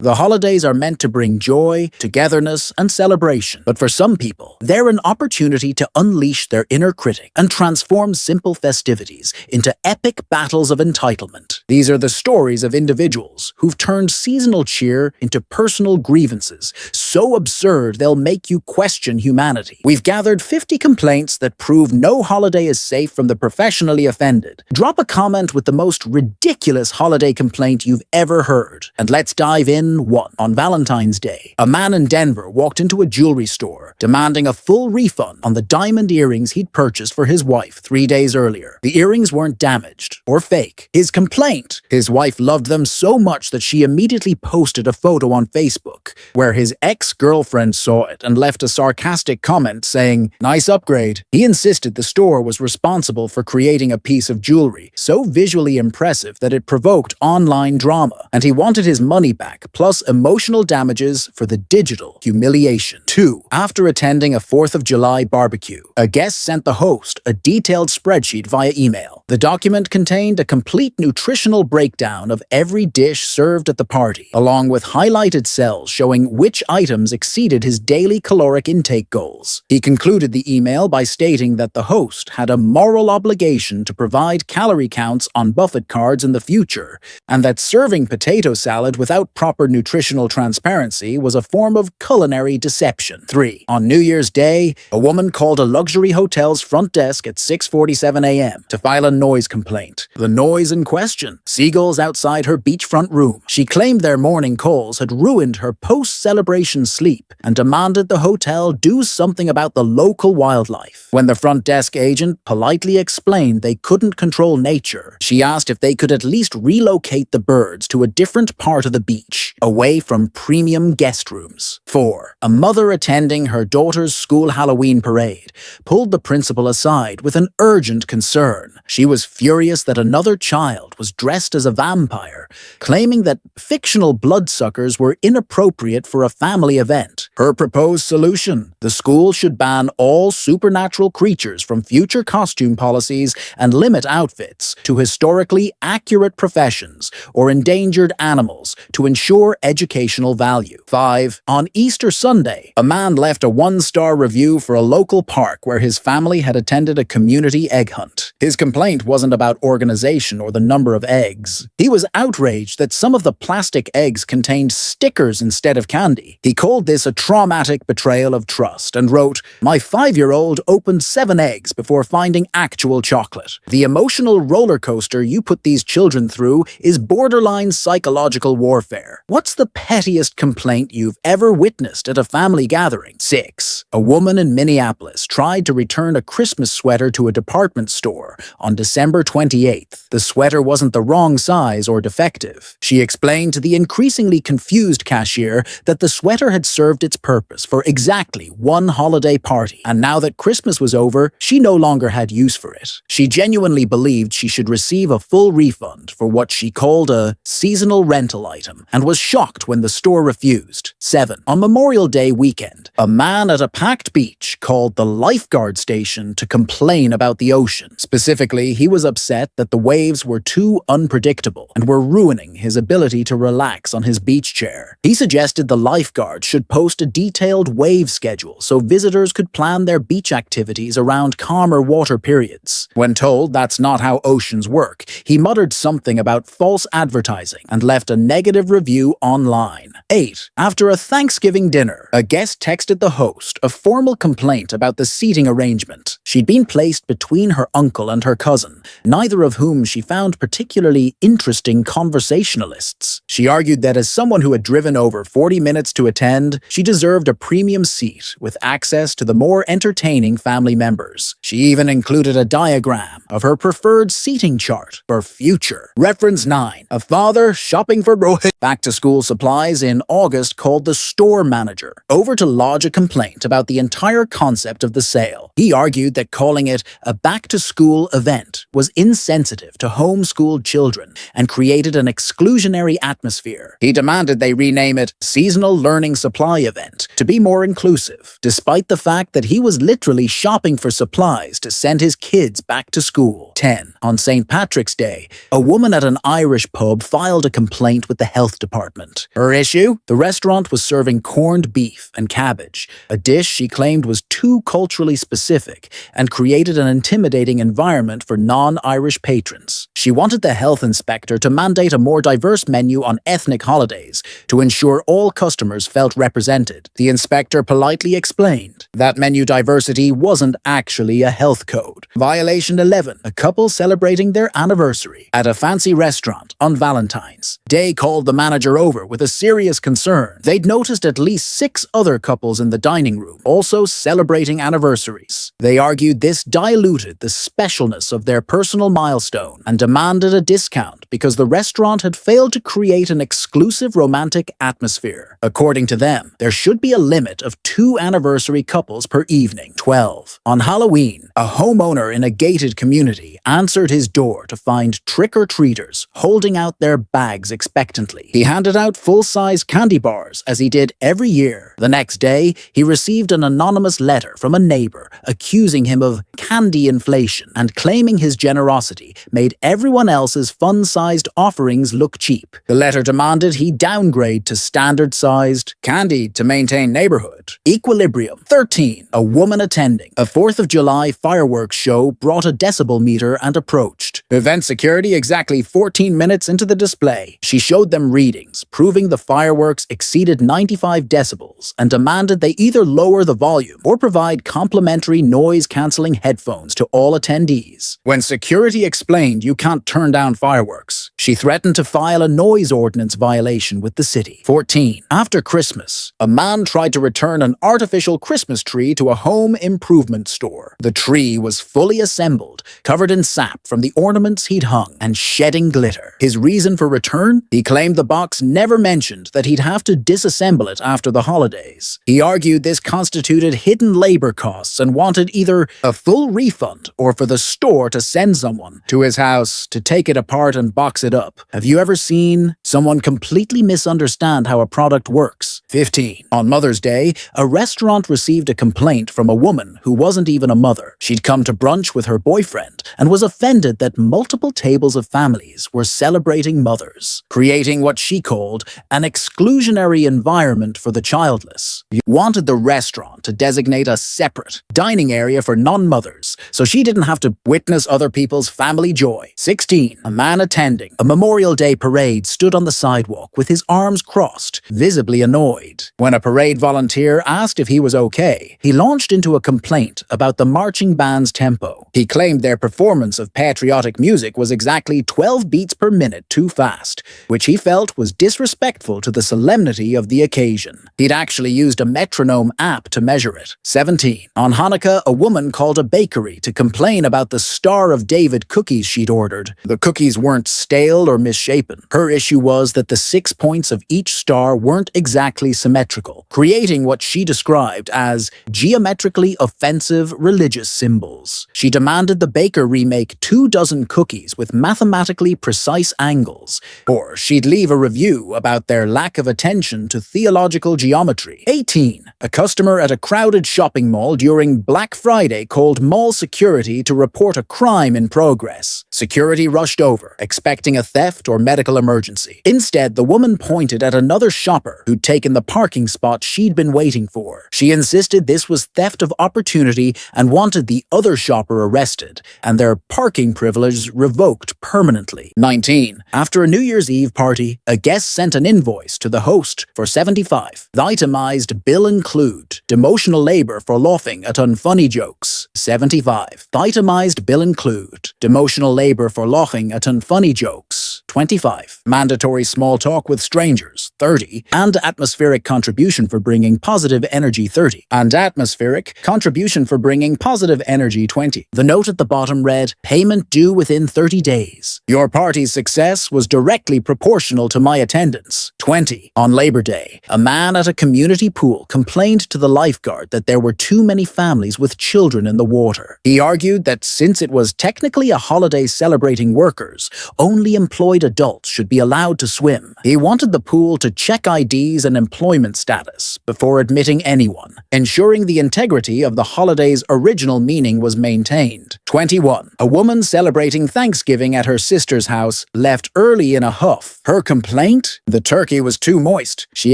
The holidays are meant to bring joy, togetherness, and celebration. But for some people, they're an opportunity to unleash their inner critic and transform simple festivities into epic battles of entitlement. These are the stories of individuals who've turned seasonal cheer into personal grievances, so absurd they'll make you question humanity. We've gathered 50 complaints that prove no holiday is safe from the professionally offended. Drop a comment with the most ridiculous holiday complaint you've ever heard, and let's dive in. 1. On Valentine's Day, a man in Denver walked into a jewelry store, demanding a full refund on the diamond earrings he'd purchased for his wife 3 days earlier. The earrings weren't damaged or fake. His complaint: his wife loved them so much that she immediately posted a photo on Facebook, where his ex-girlfriend saw it and left a sarcastic comment saying, "Nice upgrade." He insisted the store was responsible for creating a piece of jewelry so visually impressive that it provoked online drama, and he wanted his money back, plus emotional damages for the digital humiliation. 2. After attending a 4th of July barbecue, a guest sent the host a detailed spreadsheet via email. The document contained a complete nutritional breakdown of every dish served at the party, along with highlighted cells showing which items exceeded his daily caloric intake goals. He concluded the email by stating that the host had a moral obligation to provide calorie counts on buffet cards in the future, and that serving potato salad without proper nutritional transparency was a form of culinary deception. 3. On New Year's Day, a woman called a luxury hotel's front desk at 6:47 a.m. to file a noise complaint. The noise in question: seagulls outside her beachfront room. She claimed their morning calls had ruined her post-celebration sleep and demanded the hotel do something about the local wildlife. When the front desk agent politely explained they couldn't control nature, she asked if they could at least relocate the birds to a different part of the beach, away from premium guest rooms. 4. A mother attending her daughter's school Halloween parade pulled the principal aside with an urgent concern. She was furious that another child was dressed as a vampire, claiming that fictional bloodsuckers were inappropriate for a family event. Her proposed solution: the school should ban all supernatural creatures from future costume policies and limit outfits to historically accurate professions or endangered animals to ensure educational value. 5. On Easter Sunday, a man left a 1-star review for a local park where his family had attended a community egg hunt. His complaint wasn't about organization or the number of eggs. He was outraged that some of the plastic eggs contained stickers instead of candy. He called this a traumatic betrayal of trust and wrote, "My 5-year-old opened 7 eggs before finding actual chocolate. The emotional roller coaster you put these children through is borderline psychological warfare." What's the pettiest complaint you've ever witnessed at a family gathering? 6. A woman in Minneapolis tried to return a Christmas sweater to a department store on December 28th. The sweater wasn't the wrong size or defective. She explained to the increasingly confused cashier that the sweater had served its purpose for exactly one holiday party, and now that Christmas was over, she no longer had use for it. She genuinely believed she should receive a full refund for what she called a seasonal rental item, and was shocked when the store refused. 7. On Memorial Day weekend, a man at a packed beach called the lifeguard station to complain about the ocean. Specifically, he was upset that the waves were too unpredictable and were ruining his ability to relax on his beach chair. He suggested the lifeguard should post a detailed wave schedule so visitors could plan their beach activities around calmer water periods. When told that's not how oceans work, he muttered something about false advertising and left a negative review online. 8. After a Thanksgiving dinner, a guest texted the host a formal complaint about the seating arrangement. She'd been placed between her uncle and her cousin, neither of whom she found particularly interesting conversationalists. She argued that as someone who had driven over 40 minutes to attend, she deserved a premium seat with access to the more entertaining family members. She even included a diagram of her preferred seating chart for future. Reference 9. A father shopping for back-to-school supplies in August called the store manager over to lodge a complaint about the entire concept of the sale. He argued that calling it a back-to-school event was insensitive to homeschooled children and created an exclusionary atmosphere. He demanded they rename it Seasonal Learning Supply Event to be more inclusive, despite the fact that he was literally shopping for supplies to send his kids back to school. 10. On St. Patrick's Day, a woman at an Irish pub filed a complaint with the health department. Her issue? menu? The restaurant was serving corned beef and cabbage, a dish she claimed was too culturally specific and created an intimidating environment for non-Irish patrons. She wanted the health inspector to mandate a more diverse menu on ethnic holidays to ensure all customers felt represented. The inspector politely explained that menu diversity wasn't actually a health code. Violation 11. A couple celebrating their anniversary at a fancy restaurant on Valentine's Day called the manager over with a serious concern. They'd noticed at least 6 other couples in the dining room also celebrating anniversaries. They argued this diluted the specialness of their personal milestone and demanded a discount because the restaurant had failed to create an exclusive romantic atmosphere. According to them, there should be a limit of 2 anniversary couples per evening. 12. On Halloween, a homeowner in a gated community answered his door to find trick-or-treaters holding out their bags expectantly. He handed out full-size candy bars as he did every year. The next day, he received an anonymous letter from a neighbor accusing him of candy inflation and claiming his generosity made everyone else's fun-sized offerings look cheap. The letter demanded he downgrade to standard-sized candy to maintain neighborhood equilibrium. 13. A woman attending a 4th of July fireworks show brought a decibel meter and approached event security exactly 14 minutes into the display. She showed them readings, proving the fireworks exceeded 95 decibels and demanded they either lower the volume or provide complimentary noise-canceling headphones to all attendees. When security explained you can't turn down fireworks, she threatened to file a noise ordinance violation with the city. 14. After Christmas, a man tried to return an artificial Christmas tree to a home improvement store. The tree was fully assembled, covered in sap from the ornaments he'd hung, and shedding glitter. His reason for return? He claimed the box never mentioned that he'd have to disassemble it after the holidays. He argued this constituted hidden labor costs and wanted either a full refund or for the store to send someone to his house to take it apart and box it up. Have you ever seen someone completely misunderstand how a product works? 15. On Mother's Day, a restaurant received a complaint from a woman who wasn't even a mother. She'd come to brunch with her boyfriend and was offended that multiple tables of families were celebrating mothers, creating what she called an exclusionary environment for the childless. She wanted the restaurant to designate a separate dining area for non-mothers, so she didn't have to witness other people's family joy. 16. A man attending a Memorial Day parade stood on the sidewalk with his arms crossed, visibly annoyed. When a parade volunteer asked if he was okay, he launched into a complaint about the marching band's tempo. He claimed their performance of patriotic music was exactly 12 beats per minute too fast, which he felt was disrespectful to the solemnity of the occasion. He'd actually used a metronome app to measure it. 17. On Hanukkah, a woman called a bakery to complain about the Star of David cookies she'd ordered. The cookies weren't stale or misshapen. Her issue was that the 6 points of each star weren't exactly symmetrical, creating what she described as geometrically offensive religious symbols. She demanded the baker remake 24 cookies with mathematically precise angles, or she'd leave a review about their lack of attention to theological geometry. 18. A customer at a crowded shopping mall during Black Friday called mall security to report a crime in progress. Security rushed over, expecting a theft or medical emergency. Instead, the woman pointed at another shopper who'd taken the parking spot she'd been waiting for. She insisted this was theft of opportunity and wanted the other shopper arrested and their parking privilege revoked permanently. 19. After a New Year's Eve party, a guest sent an invoice to the host for $75. The itemized bill include demotional labor for laughing at unfunny jokes. $75. The itemized bill include demotional labor for laughing at unfunny jokes. $25. Mandatory small talk with strangers. $30. And atmospheric contribution for bringing positive energy. $30. And atmospheric contribution for bringing positive energy. $20. The note at the bottom read, payment due within 30 days. Your party's success was directly proportional to my attendance. 20. On Labor Day, a man at a community pool complained to the lifeguard that there were too many families with children in the water. He argued that since it was technically a holiday celebrating workers, only employed unemployed adults should be allowed to swim. He wanted the pool to check IDs and employment status before admitting anyone, ensuring the integrity of the holiday's original meaning was maintained. 21. A woman celebrating Thanksgiving at her sister's house left early in a huff. Her complaint? The turkey was too moist. She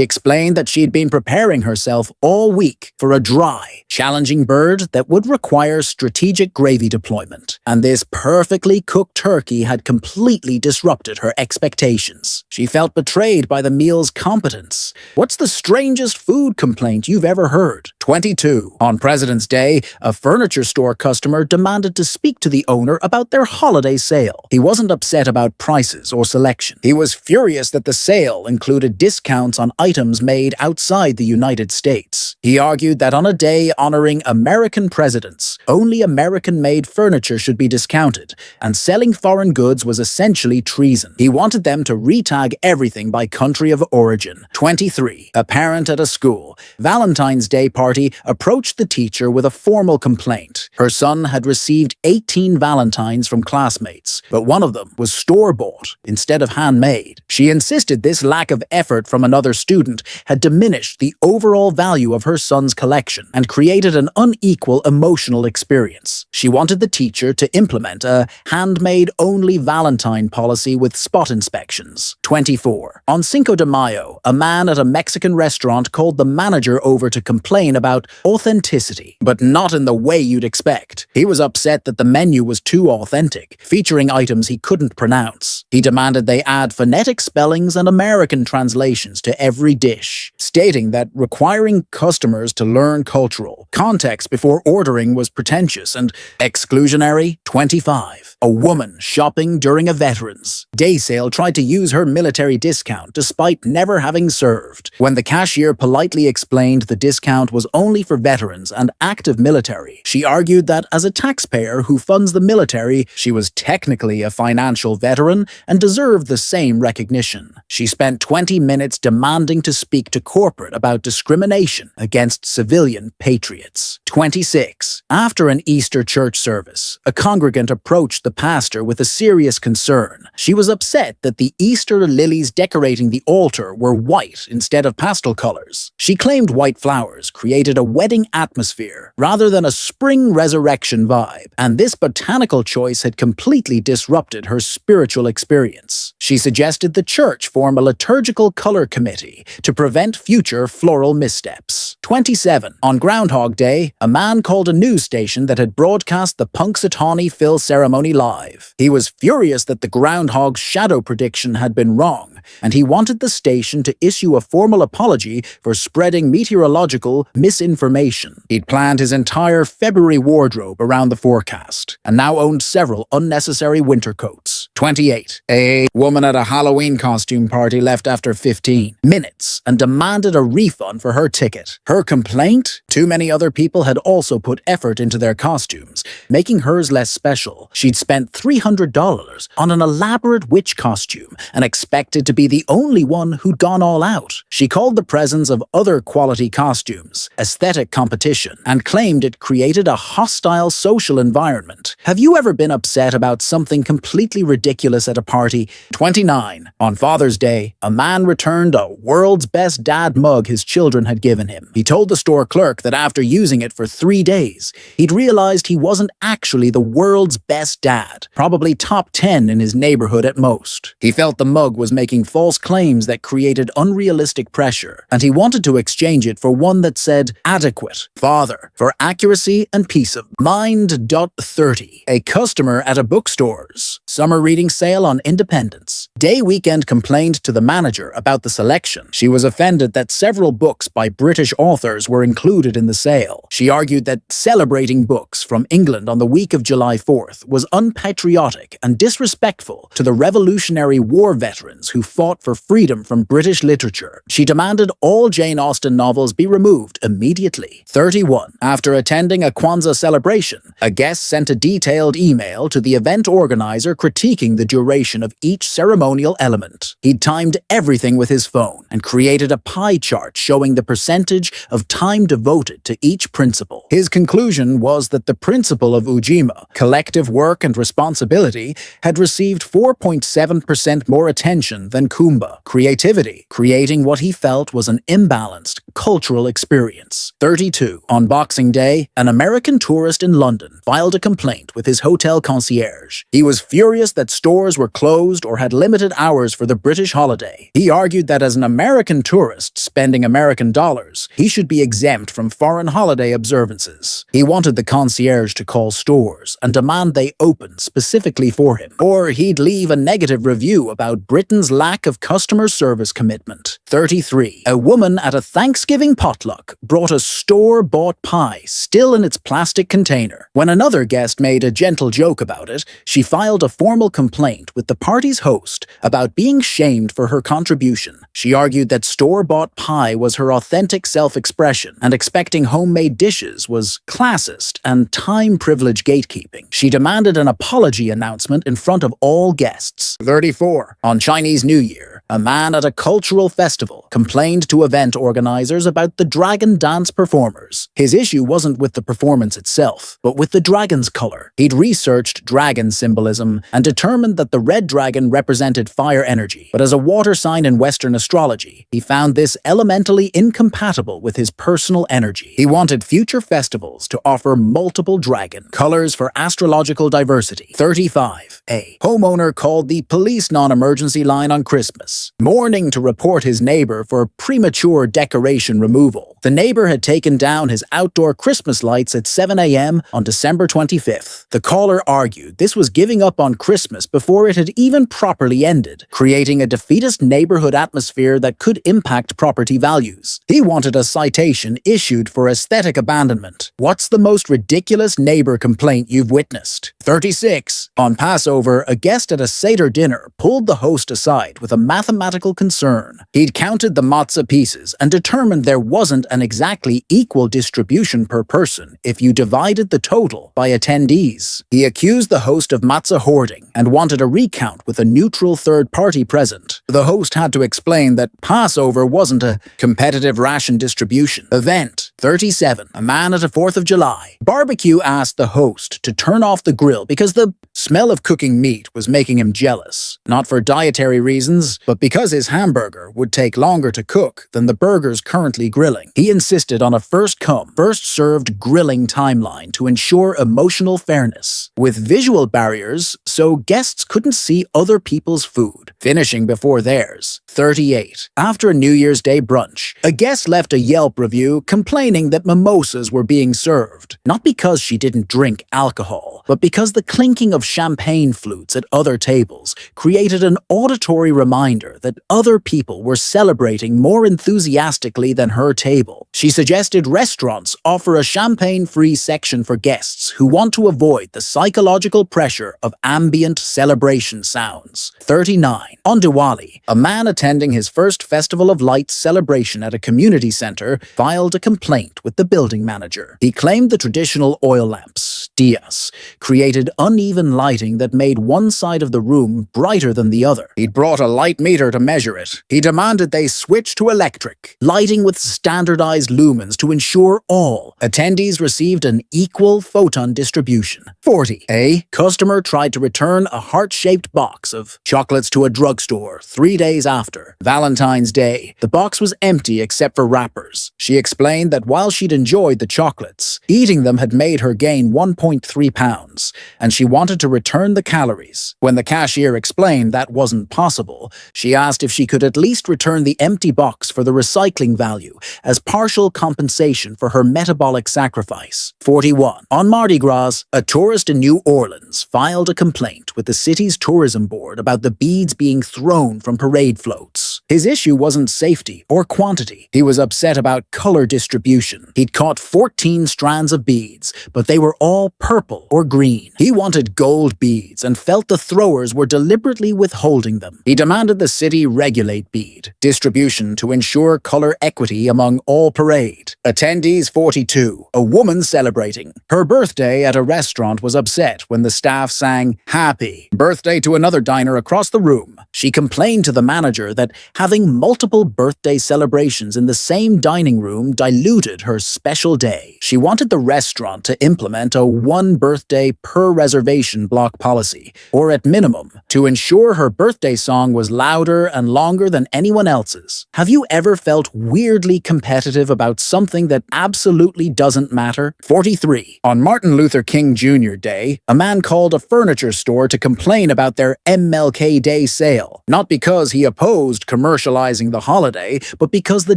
explained that she'd been preparing herself all week for a dry, challenging bird that would require strategic gravy deployment, and this perfectly cooked turkey had completely disrupted her expectations. She felt betrayed by the meal's competence. What's the strangest food complaint you've ever heard? 22. On President's Day, a furniture store customer demanded to speak to the owner about their holiday sale. He wasn't upset about prices or selection. He was furious that the sale included discounts on items made outside the United States. He argued that on a day honoring American presidents, only American-made furniture should be discounted, and selling foreign goods was essentially treason. He wanted them to retag everything by country of origin. 23. A parent at a school Valentine's Day party approached the teacher with a formal complaint. Her son had received 18 Valentines from classmates, but one of them was store-bought instead of handmade. She insisted this lack of effort from another student had diminished the overall value of her son's collection and created an unequal emotional experience. She wanted the teacher to implement a handmade-only Valentine policy with spot inspections. 24. On Cinco de Mayo, a man at a Mexican restaurant called the manager over to complain about authenticity, but not in the way you'd expect. He was upset that the menu was too authentic, featuring items he couldn't pronounce. He demanded they add phonetic spellings and American translations to every dish, stating that requiring customers to learn cultural context before ordering was pretentious and exclusionary. 25. A woman shopping during a Veterans Day sale tried to use her military discount despite never having served. When the cashier politely explained the discount was only for veterans and active military, she argued that as a taxpayer who funds the military, she was technically a financial veteran and deserved the same recognition. She spent 20 minutes demanding to speak to corporate about discrimination against civilian patriots. 26. After an Easter church service, a congregant approached the pastor with a serious concern. She was upset that the Easter lilies decorating the altar were white instead of pastel colors. She claimed white flowers created a wedding atmosphere rather than a spring resurrection vibe, and this botanical choice had completely disrupted her spiritual experience. She suggested the church form a liturgical color committee to prevent future floral missteps. 27. On Groundhog Day, a man called a news station that had broadcast the Punxsutawney Phil ceremony live. He was furious that the groundhog's shadow prediction had been wrong, and he wanted the station to issue a formal apology for spreading meteorological misinformation. He'd planned his entire February wardrobe around the forecast, and now owned several unnecessary winter coats. 28. A woman at a Halloween costume party left after 15 minutes and demanded a refund for her ticket. Her complaint? Too many other people had also put effort into their costumes, making hers less special. She'd spent $300 on an elaborate witch costume and expected to be the only one who'd gone all out. She called the presence of other quality costumes aesthetic competition and claimed it created a hostile social environment. Have you ever been upset about something completely ridiculous at a party? 29. On Father's Day, a man returned a world's best dad mug his children had given him. He told the store clerk that after using it for 3 days, he'd realized he wasn't actually the world's best dad, probably top 10 in his neighborhood at most. He felt the mug was making false claims that created unrealistic pressure, and he wanted to exchange it for one that said, "Adequate, Father," for accuracy and peace of mind. 30. A customer at a bookstore's summer reading sale on Independence Day weekend complained to the manager about the selection. She was offended that several books by British authors were included in the sale. She argued that celebrating books from England on the week of July 4th was unpatriotic and disrespectful to the Revolutionary War veterans who fought for freedom from British literature. She demanded all Jane Austen novels be removed immediately. 31. After attending a Kwanzaa celebration, a guest sent a detailed email to the event organizer critiquing the duration of each ceremonial element. He'd timed everything with his phone and created a pie chart showing the percentage of time devoted to each principle. His conclusion was that the principle of Ujima, collective work and responsibility, had received 4.2 1.7% more attention than Kumba. Creativity, creating what he felt was an imbalanced cultural experience. 32. On Boxing Day, an American tourist in London filed a complaint with his hotel concierge. He was furious that stores were closed or had limited hours for the British holiday. He argued that as an American tourist spending American dollars, he should be exempt from foreign holiday observances. He wanted the concierge to call stores and demand they open specifically for him, or he'd leave a negative review about Britain's lack of customer service commitment. 33. A woman at a Thanksgiving potluck brought a store-bought pie still in its plastic container. When another guest made a gentle joke about it, she filed a formal complaint with the party's host about being shamed for her contribution. She argued that store-bought pie was her authentic self-expression, and expecting homemade dishes was classist and time-privilege gatekeeping. She demanded an apology announcement in front of all guests. 34. On Chinese New Year, a man at a cultural festival complained to event organizers about the dragon dance performers. His issue wasn't with the performance itself, but with the dragon's color. He'd researched dragon symbolism and determined that the red dragon represented fire energy, but as a water sign in Western astrology, he found this elementally incompatible with his personal energy. He wanted future festivals to offer multiple dragon colors for astrological diversity. 35. A homeowner called the police non-emergency line on Christmas, mourning to report his neighbor for premature decoration removal. The neighbor had taken down his outdoor Christmas lights at 7 a.m. on December 25th. The caller argued this was giving up on Christmas before it had even properly ended, creating a defeatist neighborhood atmosphere that could impact property values. He wanted a citation issued for aesthetic abandonment. What's the most ridiculous neighbor complaint you've witnessed? 36. On Passover, a guest at a Seder dinner pulled the host aside with a mathematical concern. He'd counted the matzah pieces and determined there wasn't an exactly equal distribution per person if you divided the total by attendees. He accused the host of matzah hoarding and wanted a recount with a neutral third party present. The host had to explain that Passover wasn't a competitive ration distribution event. 37. A man at a 4th of July barbecue asked the host to turn off the grill because the smell of cooking meat was making him jealous. Not for dietary reasons, but because his hamburger would take longer to cook than the burgers currently grilling. He insisted on a first-come, first-served grilling timeline to ensure emotional fairness, with visual barriers so guests couldn't see other people's food, finishing before theirs. 38. After a New Year's Day brunch, a guest left a Yelp review complaining that mimosas were being served, not because she didn't drink alcohol, but because the clinking of champagne flutes at other tables created an auditory reminder that other people were celebrating more enthusiastically than her table. She suggested restaurants offer a champagne-free section for guests who want to avoid the psychological pressure of ambient celebration sounds. 39. On Diwali, a man attending his first Festival of Lights celebration at a community center filed a complaint with the building manager. He claimed the traditional oil lamps, diyas, created uneven lighting that made one side of the room brighter than the other. He'd brought a light meter to measure it. He demanded they switch to electric, lighting with standardized lumens to ensure all attendees received an equal photon distribution. 40. A customer tried to return a heart-shaped box of chocolates to a drugstore 3 days after Valentine's Day. The box was empty except for wrappers. She explained that while she'd enjoyed the chocolates, eating them had made her gain 1.3 pounds, and she wanted to return the calories. When the cashier explained that wasn't possible, she asked if she could at least return the empty box for the recycling value as partial compensation for her metabolic sacrifice. 41. On Mardi Gras, a tourist in New Orleans filed a complaint with the city's tourism board about the beads being thrown from parade floats. His issue wasn't safety or quantity. He was upset about color distribution. He'd caught 14 strands of beads, but they were all purple or green. He wanted gold beads and felt the throwers were deliberately withholding them. He demanded the city regulate bead distribution to ensure color equity among all parade. Attendees 42. A woman celebrating her birthday at a restaurant was upset when the staff sang "Happy Birthday" to another diner across the room. She complained to the manager that having multiple birthday celebrations in the same dining room diluted disputed her special day. She wanted the restaurant to implement a one birthday per reservation block policy, or at minimum, to ensure her birthday song was louder and longer than anyone else's. Have you ever felt weirdly competitive about something that absolutely doesn't matter? 43. On Martin Luther King Jr. Day, a man called a furniture store to complain about their MLK Day sale, not because he opposed commercializing the holiday, but because the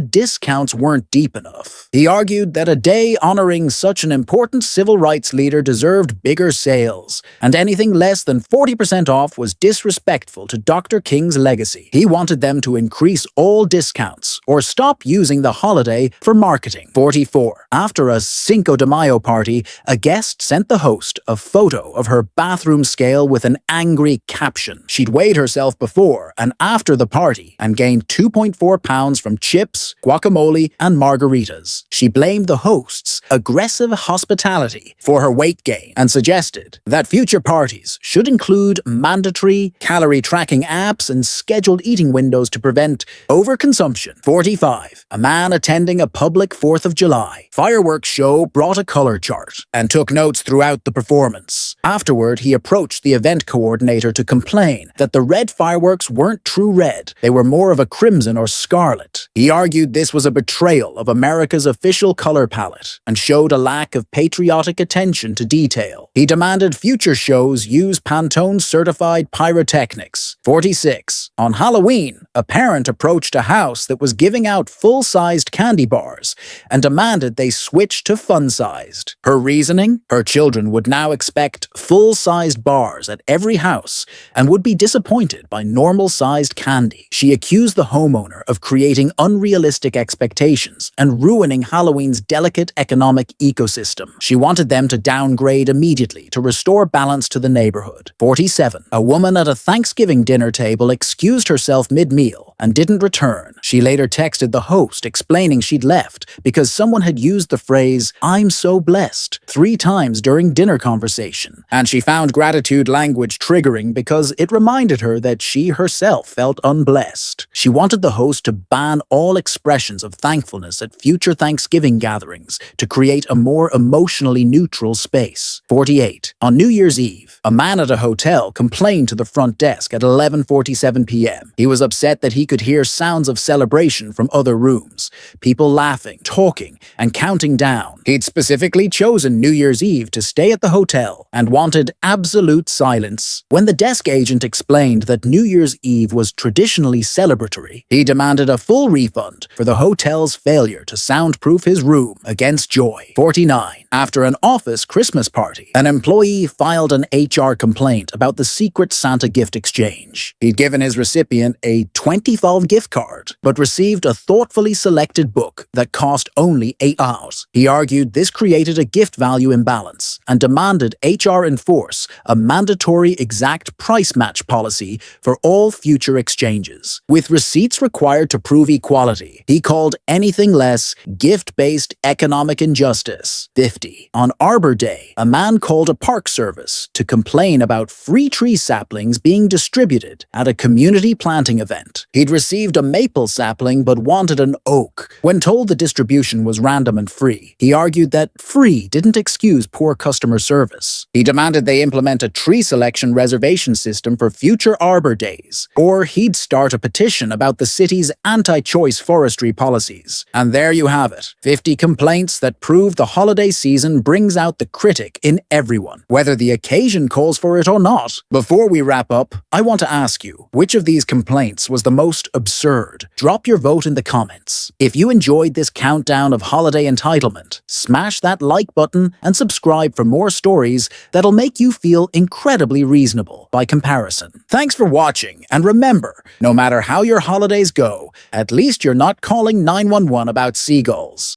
discounts weren't deep enough. He argued that a day honoring such an important civil rights leader deserved bigger sales, and anything less than 40% off was disrespectful to Dr. King's legacy. He wanted them to increase all discounts or stop using the holiday for marketing. 44. After a Cinco de Mayo party, a guest sent the host a photo of her bathroom scale with an angry caption. She'd weighed herself before and after the party and gained 2.4 pounds from chips, guacamole, and margaritas. She blamed the host's aggressive hospitality for her weight gain and suggested that future parties should include mandatory calorie tracking apps and scheduled eating windows to prevent overconsumption. 45. A man attending a public 4th of July fireworks show brought a color chart and took notes throughout the performance. Afterward, he approached the event coordinator to complain that the red fireworks weren't true red, they were more of a crimson or scarlet. He argued this was a betrayal of America's official color palette and showed a lack of patriotic attention to detail. He demanded future shows use Pantone-certified pyrotechnics. 46. On Halloween, a parent approached a house that was giving out full-sized candy bars and demanded they switch to fun-sized. Her reasoning? Her children would now expect full-sized bars at every house and would be disappointed by normal-sized candy. She accused the homeowner of creating unrealistic expectations and ruining Halloween's delicate economic ecosystem. She wanted them to downgrade immediately to restore balance to the neighborhood. 47. A woman at a Thanksgiving dinner table excused herself mid-meal and didn't return. She later texted the host explaining she'd left because someone had used the phrase, "I'm so blessed," 3 times during dinner conversation, and she found gratitude language triggering because it reminded her that she herself felt unblessed. She wanted the host to ban all expressions of thankfulness at future Thanksgiving gatherings to create a more emotionally neutral space. 48. On New Year's Eve, a man at a hotel complained to the front desk at 11:47 p.m. He was upset that he could hear sounds of celebration from other rooms, people laughing, talking, and counting down. He'd specifically chosen New Year's Eve to stay at the hotel and wanted absolute silence. When the desk agent explained that New Year's Eve was traditionally celebratory, he demanded a full refund for the hotel's failure to soundproof his room against joy. 49. After an office Christmas party, an employee filed an HR complaint about the Secret Santa gift exchange. He'd given his recipient a $20 gift card, but received a thoughtfully selected book that cost only $8. He argued this created a gift value imbalance and demanded HR enforce a mandatory exact price match policy for all future exchanges, with receipts required to prove equality. He called anything less gift-based economic injustice. 50. On Arbor Day, a man called a park service to complain about free tree saplings being distributed at a community planting event. He'd received a maple sapling but wanted an oak. When told the distribution was random and free, he argued that free didn't excuse poor customer service. He demanded they implement a tree selection reservation system for future Arbor Days, or he'd start a petition about the city's anti-choice forestry policies. And there you have it, 50 complaints that prove the holiday season brings out the critic in everyone, whether the occasion calls for it or not. Before we wrap up, I want to ask you, which of these complaints was the most absurd? Drop your vote in the comments. If you enjoyed this countdown of holiday entitlement, smash that like button and subscribe for more stories that'll make you feel incredibly reasonable by comparison. Thanks for watching, and remember, no matter how your holidays go, at least you're not calling 911 about seagulls.